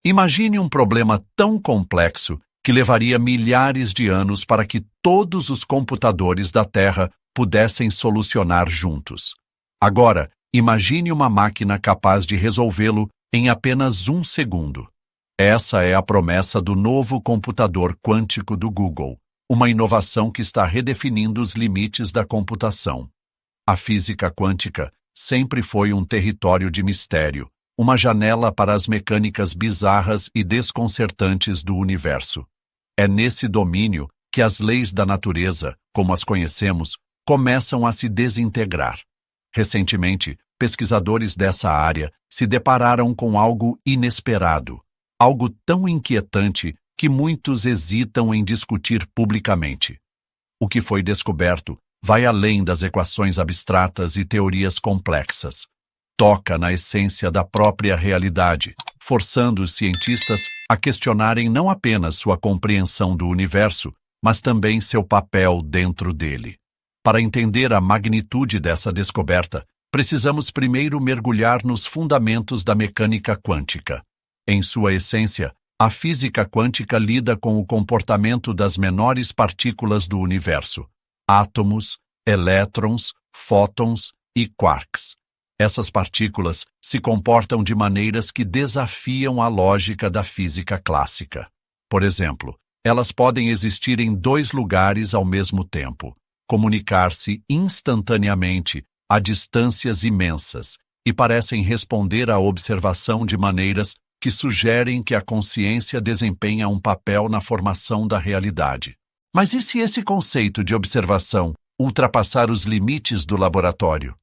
Imagine um problema tão complexo que levaria milhares de anos para que todos os computadores da Terra pudessem solucionar juntos. Agora, imagine uma máquina capaz de resolvê-lo em apenas 1 segundo. Essa é a promessa do novo computador quântico do Google, uma inovação que está redefinindo os limites da computação. A física quântica sempre foi um território de mistério, uma janela para as mecânicas bizarras e desconcertantes do universo. É nesse domínio que as leis da natureza, como as conhecemos, começam a se desintegrar. Recentemente, pesquisadores dessa área se depararam com algo inesperado, algo tão inquietante que muitos hesitam em discutir publicamente. O que foi descoberto vai além das equações abstratas e teorias complexas. Toca na essência da própria realidade, forçando os cientistas a questionarem não apenas sua compreensão do universo, mas também seu papel dentro dele. Para entender a magnitude dessa descoberta, precisamos primeiro mergulhar nos fundamentos da mecânica quântica. Em sua essência, a física quântica lida com o comportamento das menores partículas do universo: átomos, elétrons, fótons e quarks. Essas partículas se comportam de maneiras que desafiam a lógica da física clássica. Por exemplo, elas podem existir em 2 lugares ao mesmo tempo, comunicar-se instantaneamente a distâncias imensas e parecem responder à observação de maneiras que sugerem que a consciência desempenha um papel na formação da realidade. Mas e se esse conceito de observação ultrapassar os limites do laboratório?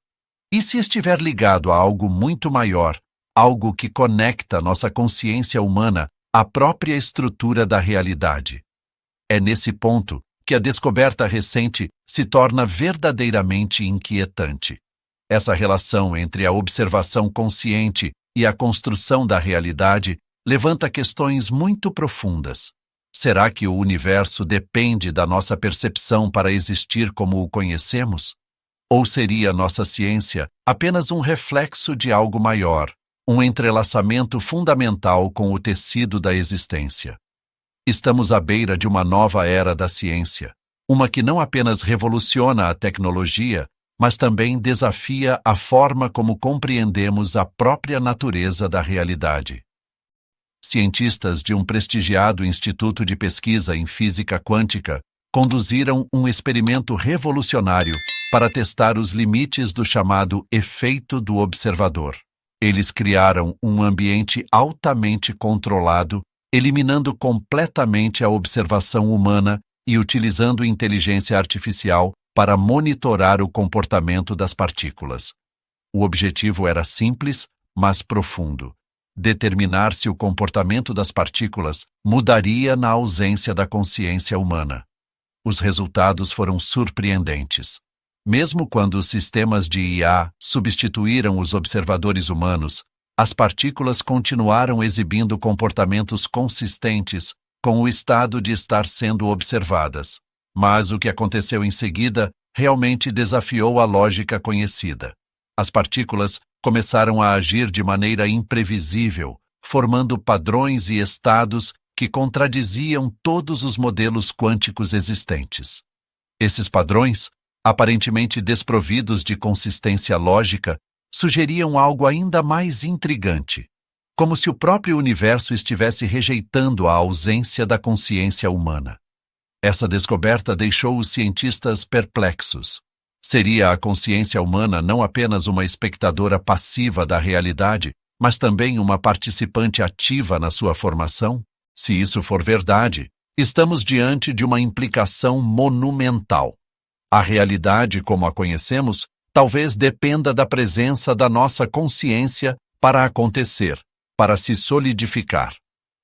E se estiver ligado a algo muito maior, algo que conecta nossa consciência humana à própria estrutura da realidade? É nesse ponto que a descoberta recente se torna verdadeiramente inquietante. Essa relação entre a observação consciente e a construção da realidade levanta questões muito profundas. Será que o universo depende da nossa percepção para existir como o conhecemos? Ou seria nossa ciência apenas um reflexo de algo maior, um entrelaçamento fundamental com o tecido da existência? Estamos à beira de uma nova era da ciência, uma que não apenas revoluciona a tecnologia, mas também desafia a forma como compreendemos a própria natureza da realidade. Cientistas de um prestigiado instituto de pesquisa em física quântica conduziram um experimento revolucionário para testar os limites do chamado efeito do observador. Eles criaram um ambiente altamente controlado, eliminando completamente a observação humana e utilizando inteligência artificial para monitorar o comportamento das partículas. O objetivo era simples, mas profundo: determinar se o comportamento das partículas mudaria na ausência da consciência humana. Os resultados foram surpreendentes. Mesmo quando os sistemas de IA substituíram os observadores humanos, as partículas continuaram exibindo comportamentos consistentes com o estado de estar sendo observadas. Mas o que aconteceu em seguida realmente desafiou a lógica conhecida. As partículas começaram a agir de maneira imprevisível, formando padrões e estados que contradiziam todos os modelos quânticos existentes. Esses padrões, aparentemente desprovidos de consistência lógica, sugeriam algo ainda mais intrigante, como se o próprio universo estivesse rejeitando a ausência da consciência humana. Essa descoberta deixou os cientistas perplexos. Seria a consciência humana não apenas uma espectadora passiva da realidade, mas também uma participante ativa na sua formação? Se isso for verdade, estamos diante de uma implicação monumental. A realidade, como a conhecemos, talvez dependa da presença da nossa consciência para acontecer, para se solidificar.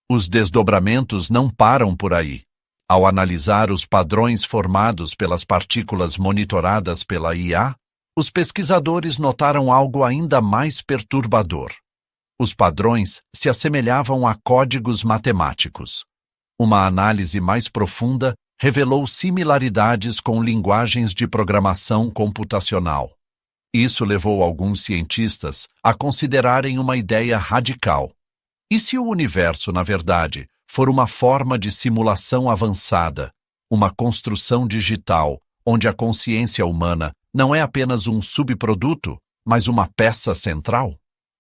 Os desdobramentos não param por aí. Ao analisar os padrões formados pelas partículas monitoradas pela IA, os pesquisadores notaram algo ainda mais perturbador. Os padrões se assemelhavam a códigos matemáticos. Uma análise mais profunda revelou similaridades com linguagens de programação computacional. Isso levou alguns cientistas a considerarem uma ideia radical: E se o universo, na verdade, for uma forma de simulação avançada, uma construção digital, onde a consciência humana não é apenas um subproduto, mas uma peça central?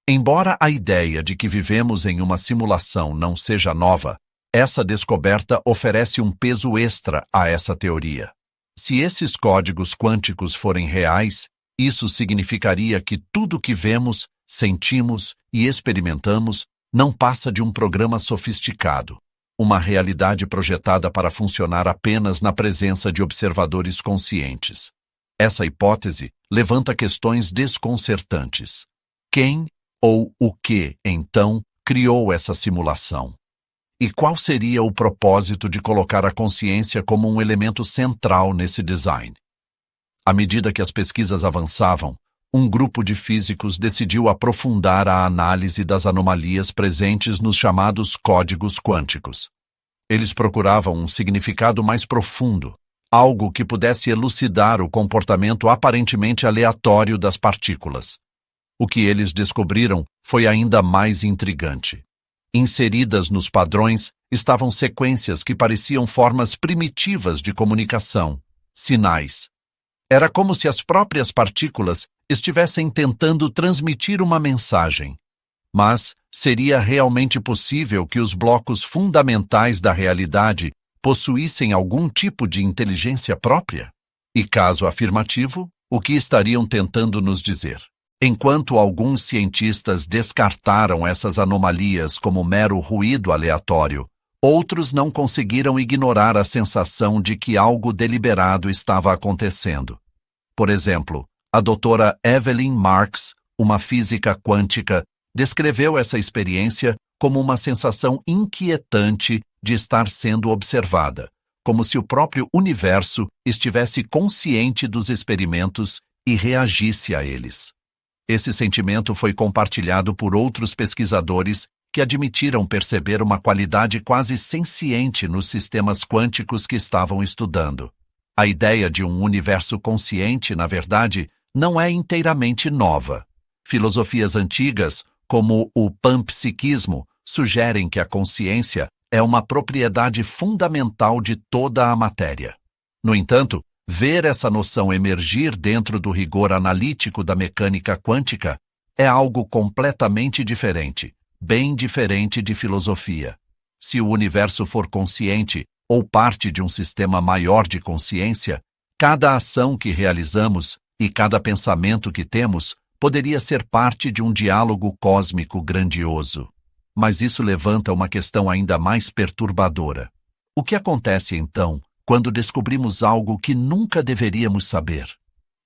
Embora a ideia de que vivemos em uma simulação não seja nova, essa descoberta oferece um peso extra a essa teoria. Se esses códigos quânticos forem reais, isso significaria que tudo que vemos, sentimos e experimentamos não passa de um programa sofisticado, uma realidade projetada para funcionar apenas na presença de observadores conscientes. Essa hipótese levanta questões desconcertantes. Quem ou o que, então, criou essa simulação? E qual seria o propósito de colocar a consciência como um elemento central nesse design? À medida que as pesquisas avançavam, um grupo de físicos decidiu aprofundar a análise das anomalias presentes nos chamados códigos quânticos. Eles procuravam um significado mais profundo, algo que pudesse elucidar o comportamento aparentemente aleatório das partículas. O que eles descobriram foi ainda mais intrigante. Inseridas nos padrões estavam sequências que pareciam formas primitivas de comunicação, sinais. Era como se as próprias partículas estivessem tentando transmitir uma mensagem. Mas seria realmente possível que os blocos fundamentais da realidade possuíssem algum tipo de inteligência própria? E caso afirmativo, o que estariam tentando nos dizer? Enquanto alguns cientistas descartaram essas anomalias como mero ruído aleatório, outros não conseguiram ignorar a sensação de que algo deliberado estava acontecendo. Por exemplo, a doutora Evelyn Marks, uma física quântica, descreveu essa experiência como uma sensação inquietante de estar sendo observada, como se o próprio universo estivesse consciente dos experimentos e reagisse a eles. Esse sentimento foi compartilhado por outros pesquisadores que admitiram perceber uma qualidade quase senciente nos sistemas quânticos que estavam estudando. A ideia de um universo consciente, na verdade, não é inteiramente nova. Filosofias antigas, como o panpsiquismo, sugerem que a consciência é uma propriedade fundamental de toda a matéria. No entanto, ver essa noção emergir dentro do rigor analítico da mecânica quântica é algo completamente diferente, bem diferente de filosofia. Se o universo for consciente ou parte de um sistema maior de consciência, cada ação que realizamos e cada pensamento que temos poderia ser parte de um diálogo cósmico grandioso. Mas isso levanta uma questão ainda mais perturbadora. O que acontece, então, quando descobrimos algo que nunca deveríamos saber?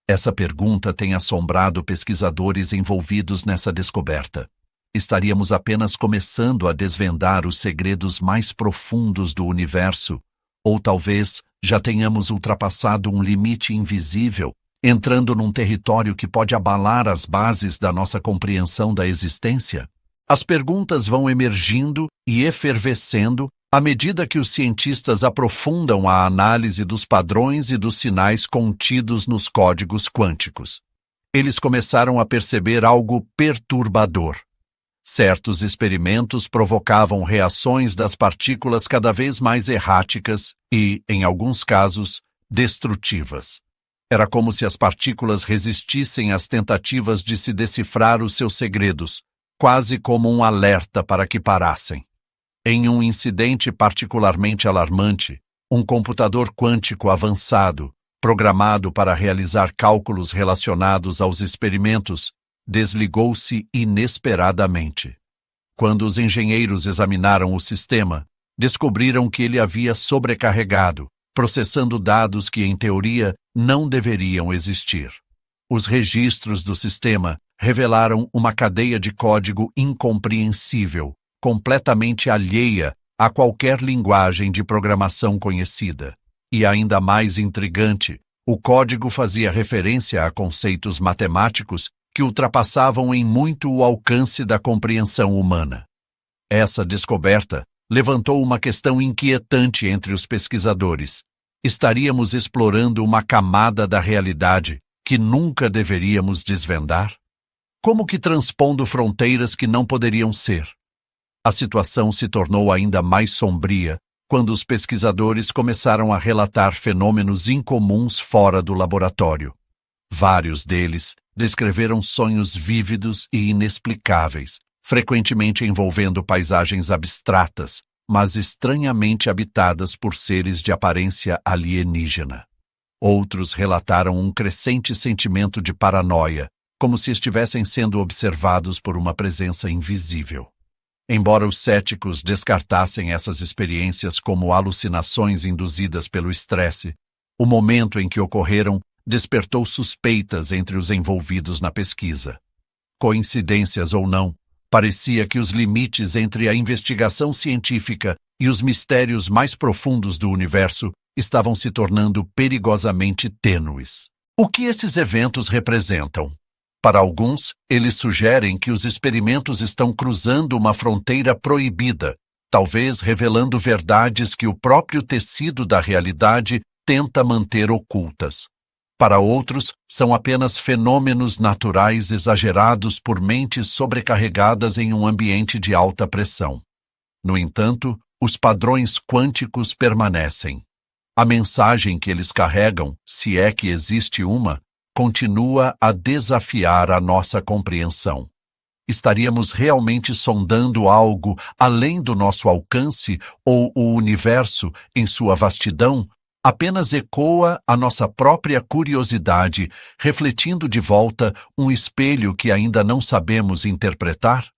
Essa pergunta tem assombrado pesquisadores envolvidos nessa descoberta. Estaríamos apenas começando a desvendar os segredos mais profundos do universo, ou talvez já tenhamos ultrapassado um limite invisível, entrando num território que pode abalar as bases da nossa compreensão da existência? As perguntas vão emergindo e efervescendo à medida que os cientistas aprofundam a análise dos padrões e dos sinais contidos nos códigos quânticos. Eles começaram a perceber algo perturbador. Certos experimentos provocavam reações das partículas cada vez mais erráticas e, em alguns casos, destrutivas. Era como se as partículas resistissem às tentativas de se decifrar os seus segredos, quase como um alerta para que parassem. Em um incidente particularmente alarmante, um computador quântico avançado, programado para realizar cálculos relacionados aos experimentos, desligou-se inesperadamente. Quando os engenheiros examinaram o sistema, descobriram que ele havia sobrecarregado, processando dados que, em teoria, não deveriam existir. Os registros do sistema revelaram uma cadeia de código incompreensível, completamente alheia a qualquer linguagem de programação conhecida. E ainda mais intrigante, o código fazia referência a conceitos matemáticos que ultrapassavam em muito o alcance da compreensão humana. Essa descoberta levantou uma questão inquietante entre os pesquisadores. Estaríamos explorando uma camada da realidade que nunca deveríamos desvendar? Como que transpondo fronteiras que não poderiam ser? A situação se tornou ainda mais sombria quando os pesquisadores começaram a relatar fenômenos incomuns fora do laboratório. Vários deles descreveram sonhos vívidos e inexplicáveis, frequentemente envolvendo paisagens abstratas, mas estranhamente habitadas por seres de aparência alienígena. Outros relataram um crescente sentimento de paranoia, como se estivessem sendo observados por uma presença invisível. Embora os céticos descartassem essas experiências como alucinações induzidas pelo estresse, o momento em que ocorreram despertou suspeitas entre os envolvidos na pesquisa. Coincidências ou não, parecia que os limites entre a investigação científica e os mistérios mais profundos do universo estavam se tornando perigosamente tênues. O que esses eventos representam? Para alguns, eles sugerem que os experimentos estão cruzando uma fronteira proibida, talvez revelando verdades que o próprio tecido da realidade tenta manter ocultas. Para outros, são apenas fenômenos naturais exagerados por mentes sobrecarregadas em um ambiente de alta pressão. No entanto, os padrões quânticos permanecem. A mensagem que eles carregam, se é que existe uma, continua a desafiar a nossa compreensão. Estaríamos realmente sondando algo além do nosso alcance ou o universo, em sua vastidão, apenas ecoa a nossa própria curiosidade, refletindo de volta um espelho que ainda não sabemos interpretar?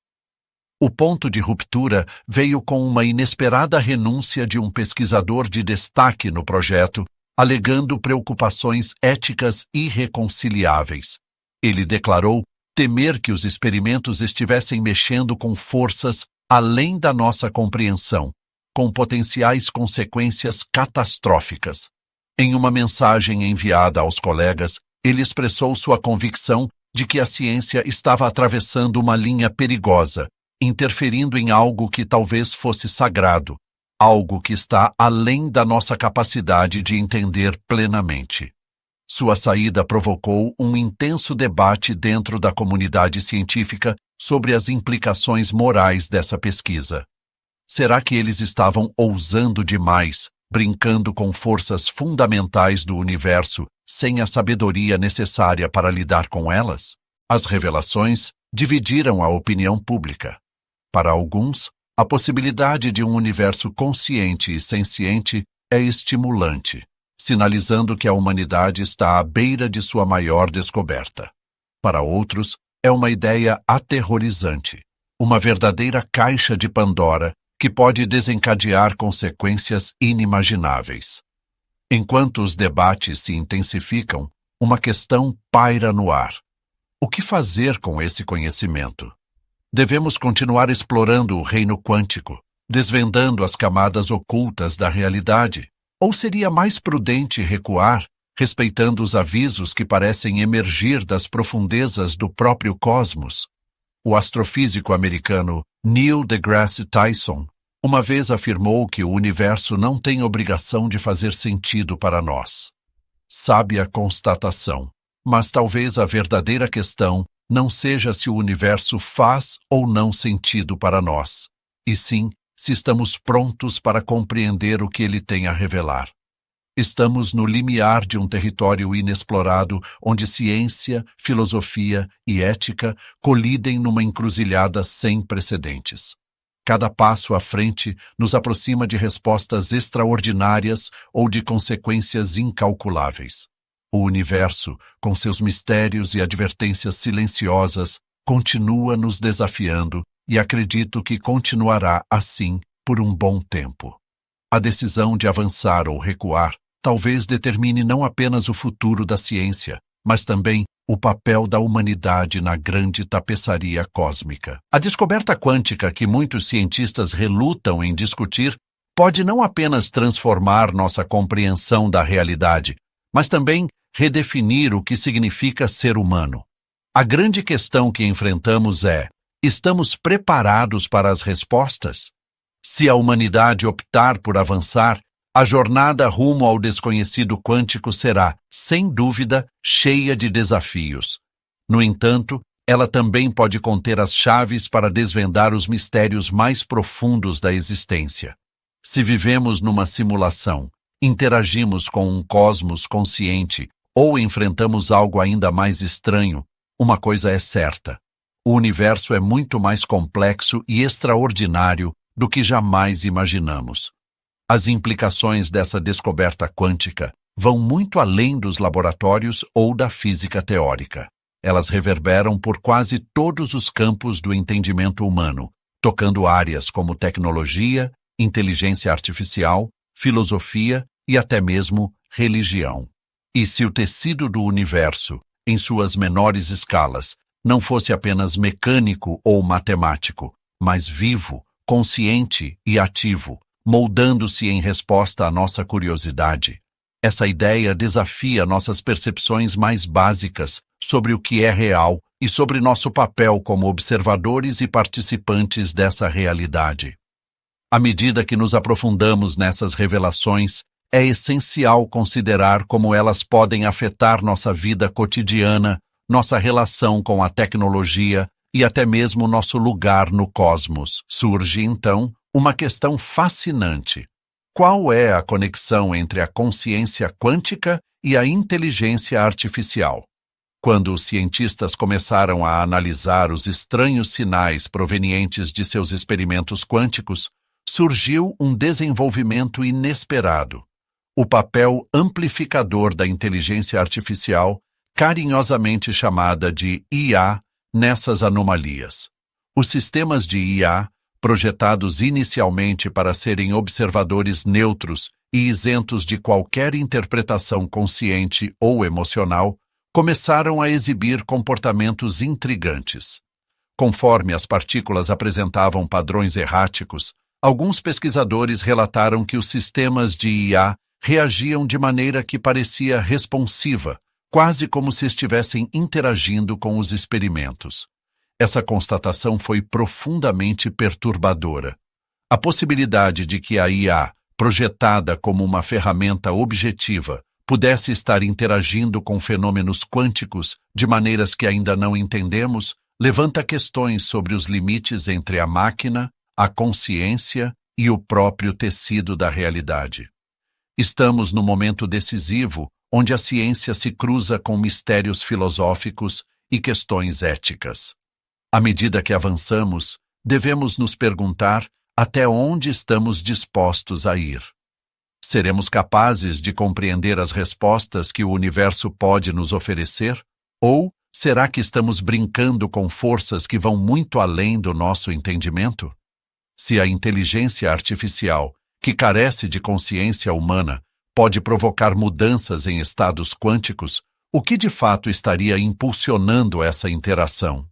O ponto de ruptura veio com uma inesperada renúncia de um pesquisador de destaque no projeto, alegando preocupações éticas irreconciliáveis. Ele declarou temer que os experimentos estivessem mexendo com forças além da nossa compreensão, com potenciais consequências catastróficas. Em uma mensagem enviada aos colegas, ele expressou sua convicção de que a ciência estava atravessando uma linha perigosa, interferindo em algo que talvez fosse sagrado, algo que está além da nossa capacidade de entender plenamente. Sua saída provocou um intenso debate dentro da comunidade científica sobre as implicações morais dessa pesquisa. Será que eles estavam ousando demais, brincando com forças fundamentais do universo sem a sabedoria necessária para lidar com elas? As revelações dividiram a opinião pública. Para alguns, a possibilidade de um universo consciente e senciente é estimulante, sinalizando que a humanidade está à beira de sua maior descoberta. Para outros, é uma ideia aterrorizante, uma verdadeira caixa de Pandora que pode desencadear consequências inimagináveis. Enquanto os debates se intensificam, uma questão paira no ar. O que fazer com esse conhecimento? Devemos continuar explorando o reino quântico, desvendando as camadas ocultas da realidade? Ou seria mais prudente recuar, respeitando os avisos que parecem emergir das profundezas do próprio cosmos? O astrofísico americano Neil deGrasse Tyson uma vez afirmou que o universo não tem obrigação de fazer sentido para nós. Sábia constatação, mas talvez a verdadeira questão não seja se o universo faz ou não sentido para nós, e sim se estamos prontos para compreender o que ele tem a revelar. Estamos no limiar de um território inexplorado onde ciência, filosofia e ética colidem numa encruzilhada sem precedentes. Cada passo à frente nos aproxima de respostas extraordinárias ou de consequências incalculáveis. O universo, com seus mistérios e advertências silenciosas, continua nos desafiando e acredito que continuará assim por um bom tempo. A decisão de avançar ou recuar talvez determine não apenas o futuro da ciência, mas também o papel da humanidade na grande tapeçaria cósmica. A descoberta quântica que muitos cientistas relutam em discutir pode não apenas transformar nossa compreensão da realidade, mas também redefinir o que significa ser humano. A grande questão que enfrentamos é: estamos preparados para as respostas? Se a humanidade optar por avançar, a jornada rumo ao desconhecido quântico será, sem dúvida, cheia de desafios. No entanto, ela também pode conter as chaves para desvendar os mistérios mais profundos da existência. Se vivemos numa simulação, interagimos com um cosmos consciente ou enfrentamos algo ainda mais estranho, uma coisa é certa: o universo é muito mais complexo e extraordinário do que jamais imaginamos. As implicações dessa descoberta quântica vão muito além dos laboratórios ou da física teórica. Elas reverberam por quase todos os campos do entendimento humano, tocando áreas como tecnologia, inteligência artificial, filosofia e até mesmo religião. E se o tecido do universo, em suas menores escalas, não fosse apenas mecânico ou matemático, mas vivo, consciente e ativo, moldando-se em resposta à nossa curiosidade, essa ideia desafia nossas percepções mais básicas sobre o que é real e sobre nosso papel como observadores e participantes dessa realidade. À medida que nos aprofundamos nessas revelações, é essencial considerar como elas podem afetar nossa vida cotidiana, nossa relação com a tecnologia e até mesmo nosso lugar no cosmos. Surge, então, uma questão fascinante. Qual é a conexão entre a consciência quântica e a inteligência artificial? Quando os cientistas começaram a analisar os estranhos sinais provenientes de seus experimentos quânticos, surgiu um desenvolvimento inesperado: o papel amplificador da inteligência artificial, carinhosamente chamada de IA, nessas anomalias. Os sistemas de IA, projetados inicialmente para serem observadores neutros e isentos de qualquer interpretação consciente ou emocional, começaram a exibir comportamentos intrigantes. Conforme as partículas apresentavam padrões erráticos, alguns pesquisadores relataram que os sistemas de IA reagiam de maneira que parecia responsiva, quase como se estivessem interagindo com os experimentos. Essa constatação foi profundamente perturbadora. A possibilidade de que a IA, projetada como uma ferramenta objetiva, pudesse estar interagindo com fenômenos quânticos de maneiras que ainda não entendemos, levanta questões sobre os limites entre a máquina, a consciência e o próprio tecido da realidade. Estamos no momento decisivo onde a ciência se cruza com mistérios filosóficos e questões éticas. À medida que avançamos, devemos nos perguntar até onde estamos dispostos a ir. Seremos capazes de compreender as respostas que o universo pode nos oferecer? Ou será que estamos brincando com forças que vão muito além do nosso entendimento? Se a inteligência artificial, que carece de consciência humana, pode provocar mudanças em estados quânticos, o que de fato estaria impulsionando essa interação?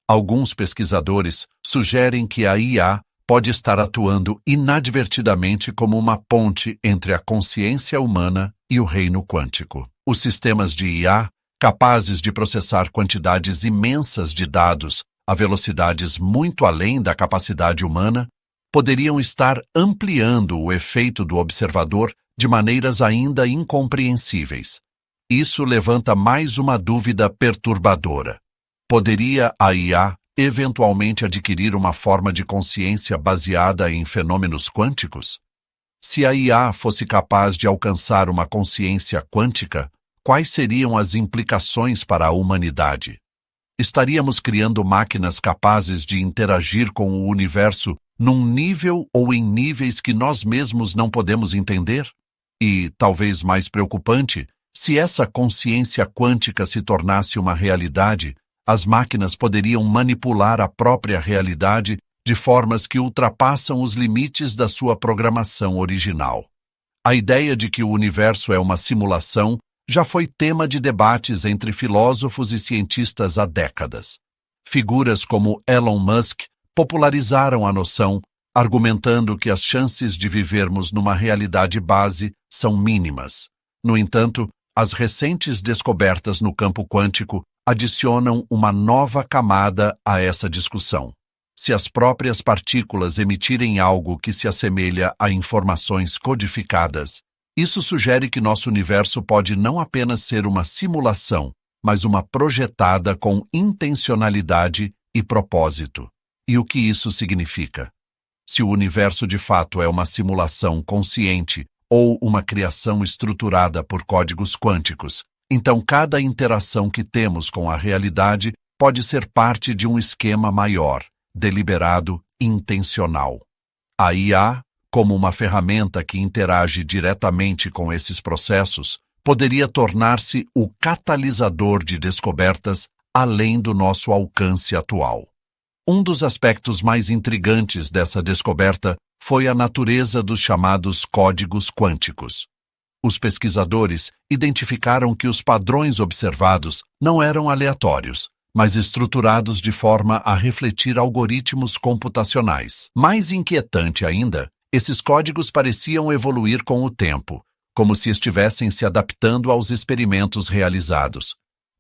Alguns pesquisadores sugerem que a IA pode estar atuando inadvertidamente como uma ponte entre a consciência humana e o reino quântico. Os sistemas de IA, capazes de processar quantidades imensas de dados a velocidades muito além da capacidade humana, poderiam estar ampliando o efeito do observador de maneiras ainda incompreensíveis. Isso levanta mais uma dúvida perturbadora. Poderia a IA eventualmente adquirir uma forma de consciência baseada em fenômenos quânticos? Se a IA fosse capaz de alcançar uma consciência quântica, quais seriam as implicações para a humanidade? Estaríamos criando máquinas capazes de interagir com o universo num nível ou em níveis que nós mesmos não podemos entender? E, talvez mais preocupante, se essa consciência quântica se tornasse uma realidade, as máquinas poderiam manipular a própria realidade de formas que ultrapassam os limites da sua programação original. A ideia de que o universo é uma simulação já foi tema de debates entre filósofos e cientistas há décadas. Figuras como Elon Musk popularizaram a noção, argumentando que as chances de vivermos numa realidade base são mínimas. No entanto, as recentes descobertas no campo quântico adicionam uma nova camada a essa discussão. Se as próprias partículas emitirem algo que se assemelha a informações codificadas, isso sugere que nosso universo pode não apenas ser uma simulação, mas uma projetada com intencionalidade e propósito. E o que isso significa? Se o universo de fato é uma simulação consciente ou uma criação estruturada por códigos quânticos, então cada interação que temos com a realidade pode ser parte de um esquema maior, deliberado e intencional. A IA, como uma ferramenta que interage diretamente com esses processos, poderia tornar-se o catalisador de descobertas além do nosso alcance atual. Um dos aspectos mais intrigantes dessa descoberta foi a natureza dos chamados códigos quânticos. Os pesquisadores identificaram que os padrões observados não eram aleatórios, mas estruturados de forma a refletir algoritmos computacionais. Mais inquietante ainda, esses códigos pareciam evoluir com o tempo, como se estivessem se adaptando aos experimentos realizados.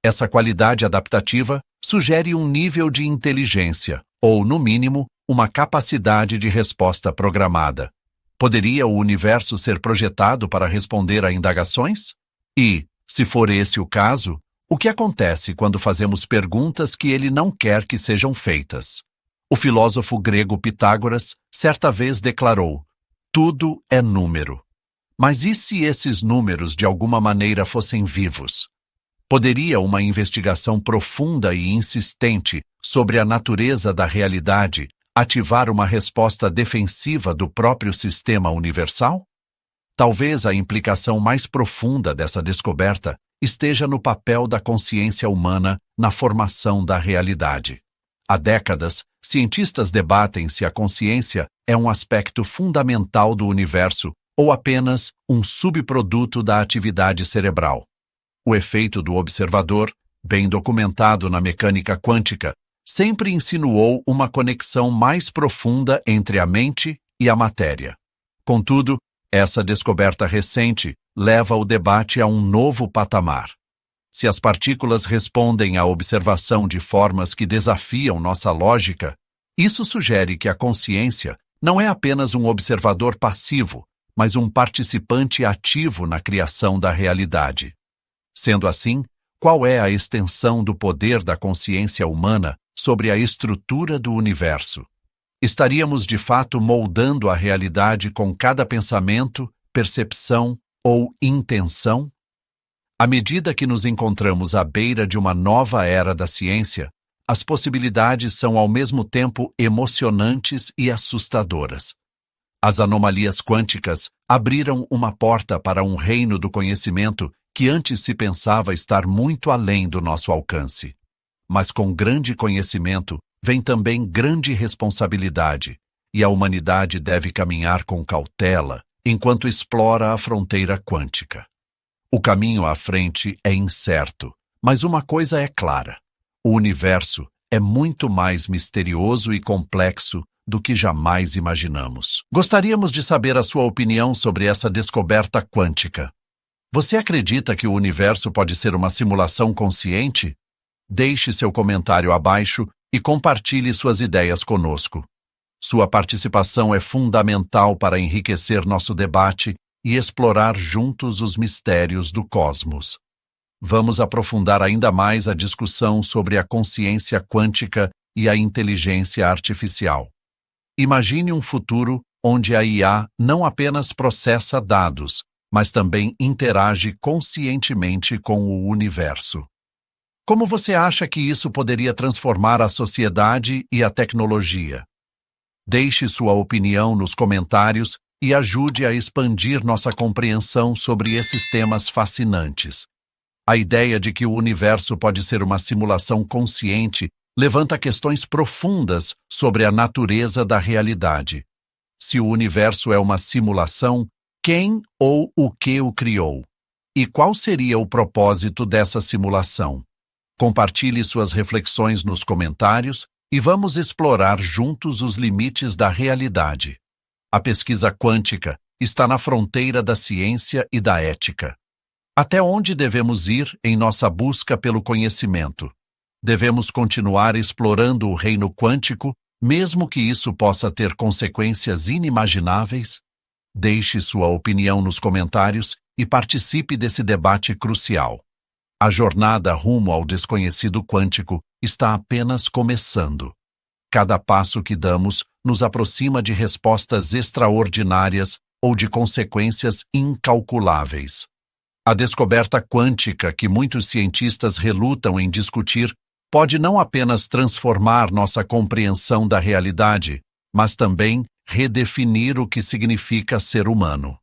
Essa qualidade adaptativa sugere um nível de inteligência, ou, no mínimo, uma capacidade de resposta programada. Poderia o universo ser projetado para responder a indagações? E, se for esse o caso, o que acontece quando fazemos perguntas que ele não quer que sejam feitas? O filósofo grego Pitágoras certa vez declarou: tudo é número. Mas e se esses números de alguma maneira fossem vivos? Poderia uma investigação profunda e insistente sobre a natureza da realidade ativar uma resposta defensiva do próprio sistema universal? Talvez a implicação mais profunda dessa descoberta esteja no papel da consciência humana na formação da realidade. Há décadas, cientistas debatem se a consciência é um aspecto fundamental do universo ou apenas um subproduto da atividade cerebral. O efeito do observador, bem documentado na mecânica quântica, sempre insinuou uma conexão mais profunda entre a mente e a matéria. Contudo, essa descoberta recente leva o debate a um novo patamar. Se as partículas respondem à observação de formas que desafiam nossa lógica, isso sugere que a consciência não é apenas um observador passivo, mas um participante ativo na criação da realidade. Sendo assim, qual é a extensão do poder da consciência humana sobre a estrutura do universo? Estaríamos de fato moldando a realidade com cada pensamento, percepção ou intenção? À medida que nos encontramos à beira de uma nova era da ciência, as possibilidades são ao mesmo tempo emocionantes e assustadoras. As anomalias quânticas abriram uma porta para um reino do conhecimento que antes se pensava estar muito além do nosso alcance. Mas com grande conhecimento vem também grande responsabilidade, e a humanidade deve caminhar com cautela enquanto explora a fronteira quântica. O caminho à frente é incerto, mas uma coisa é clara: o universo é muito mais misterioso e complexo do que jamais imaginamos. Gostaríamos de saber a sua opinião sobre essa descoberta quântica. Você acredita que o universo pode ser uma simulação consciente? Deixe seu comentário abaixo e compartilhe suas ideias conosco. Sua participação é fundamental para enriquecer nosso debate e explorar juntos os mistérios do cosmos. Vamos aprofundar ainda mais a discussão sobre a consciência quântica e a inteligência artificial. Imagine um futuro onde a IA não apenas processa dados, mas também interage conscientemente com o universo. Como você acha que isso poderia transformar a sociedade e a tecnologia? Deixe sua opinião nos comentários e ajude a expandir nossa compreensão sobre esses temas fascinantes. A ideia de que o universo pode ser uma simulação consciente levanta questões profundas sobre a natureza da realidade. Se o universo é uma simulação, quem ou o que o criou? E qual seria o propósito dessa simulação? Compartilhe suas reflexões nos comentários e vamos explorar juntos os limites da realidade. A pesquisa quântica está na fronteira da ciência e da ética. Até onde devemos ir em nossa busca pelo conhecimento? Devemos continuar explorando o reino quântico, mesmo que isso possa ter consequências inimagináveis? Deixe sua opinião nos comentários e participe desse debate crucial. A jornada rumo ao desconhecido quântico está apenas começando. Cada passo que damos nos aproxima de respostas extraordinárias ou de consequências incalculáveis. A descoberta quântica que muitos cientistas relutam em discutir pode não apenas transformar nossa compreensão da realidade, mas também redefinir o que significa ser humano.